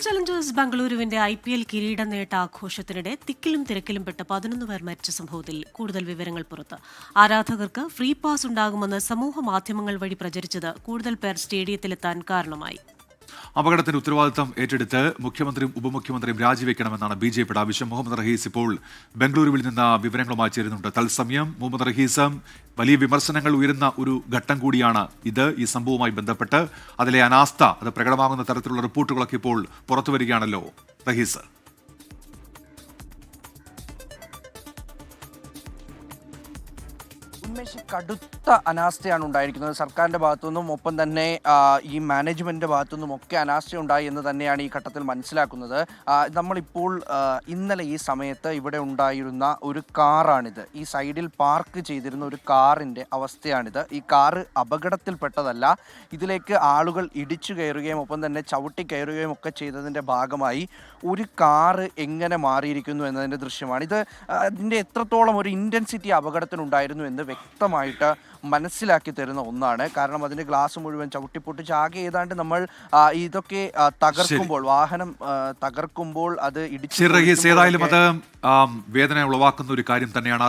Challengers ബംഗളൂരുവിന്റെ IPL കിരീട നേട്ട ആഘോഷത്തിനിടെ തിക്കിലും തിരക്കിലും പെട്ട് 11 പേർ മരിച്ച സംഭവത്തിൽ കൂടുതൽ വിവരങ്ങൾ പുറത്ത്. ആരാധകർക്ക് ഫ്രീ പാസ് ഉണ്ടാകുമെന്ന് സമൂഹ മാധ്യമങ്ങൾ വഴി പ്രചരിച്ചത് കൂടുതൽ പേർ സ്റ്റേഡിയത്തിലെത്താൻ കാരണമായി. അപകടത്തിന്റെ ഉത്തരവാദിത്തം ഏറ്റെടുത്ത് മുഖ്യമന്ത്രിയും ഉപമുഖ്യമന്ത്രിയും രാജിവെക്കണമെന്നാണ് BJPയുടെ ആവശ്യം. മുഹമ്മദ് റഹീസ് ഇപ്പോൾ ബംഗളൂരുവിൽ നിന്ന് വിവരങ്ങളുമായി ചേരുന്നുണ്ട്. തത്സമയം മുഹമ്മദ് റഹീസ്, വലിയ വിമർശനങ്ങൾ ഉയരുന്ന ഒരു ഘട്ടം കൂടിയാണ് ഇത്. ഈ സംഭവവുമായി ബന്ധപ്പെട്ട് അതിലെ അനാസ്ഥ അത് പ്രകടമാകുന്ന തരത്തിലുള്ള റിപ്പോർട്ടുകളൊക്കെ ഇപ്പോൾ പുറത്തുവരികയാണല്ലോ റഹീസ്. കടുത്ത അനാസ്ഥയാണ് ഉണ്ടായിരിക്കുന്നത് സർക്കാരിൻ്റെ ഭാഗത്തുനിന്നും, ഒപ്പം തന്നെ ഈ മാനേജ്മെൻറ്റിൻ്റെ ഭാഗത്തുനിന്നും ഒക്കെ അനാസ്ഥയുണ്ടായി എന്ന് തന്നെയാണ് ഈ ഘട്ടത്തിൽ മനസ്സിലാക്കുന്നത്. നമ്മളിപ്പോൾ ഇന്നലെ ഈ സമയത്ത് ഇവിടെ ഉണ്ടായിരുന്ന ഒരു കാറാണിത്. ഈ സൈഡിൽ പാർക്ക് ചെയ്തിരുന്ന ഒരു കാറിൻ്റെ അവസ്ഥയാണിത്. ഈ കാറ് അപകടത്തിൽപ്പെട്ടതല്ല. ഇതിലേക്ക് ആളുകൾ ഇടിച്ചു കയറുകയും ഒപ്പം തന്നെ ചവിട്ടി കയറുകയും ഒക്കെ ചെയ്തതിൻ്റെ ഭാഗമായി ഒരു കാറ് എങ്ങനെ മാറിയിരിക്കുന്നു എന്നതിൻ്റെ ദൃശ്യമാണ് ഇത്. അതിൻ്റെ എത്രത്തോളം ഒരു ഇൻറ്റൻസിറ്റി അപകടത്തിനുണ്ടായിരുന്നു എന്ന് വ്യക്തമായിട്ട് മനസ്സിലാക്കി തരുന്ന ഒന്നാണ്. കാരണം അതിൻ്റെ ഗ്ലാസ് മുഴുവൻ ചവിട്ടിപ്പൊട്ടിച്ച് ആകെ ഏതാണ്ട് നമ്മൾ ഇതൊക്കെ തകർക്കുമ്പോൾ, വാഹനം തകർക്കുമ്പോൾ അത് ഇടിച്ച് ഏതായാലും അത് വേദന ഉളവാക്കുന്ന ഒരു കാര്യം തന്നെയാണ്.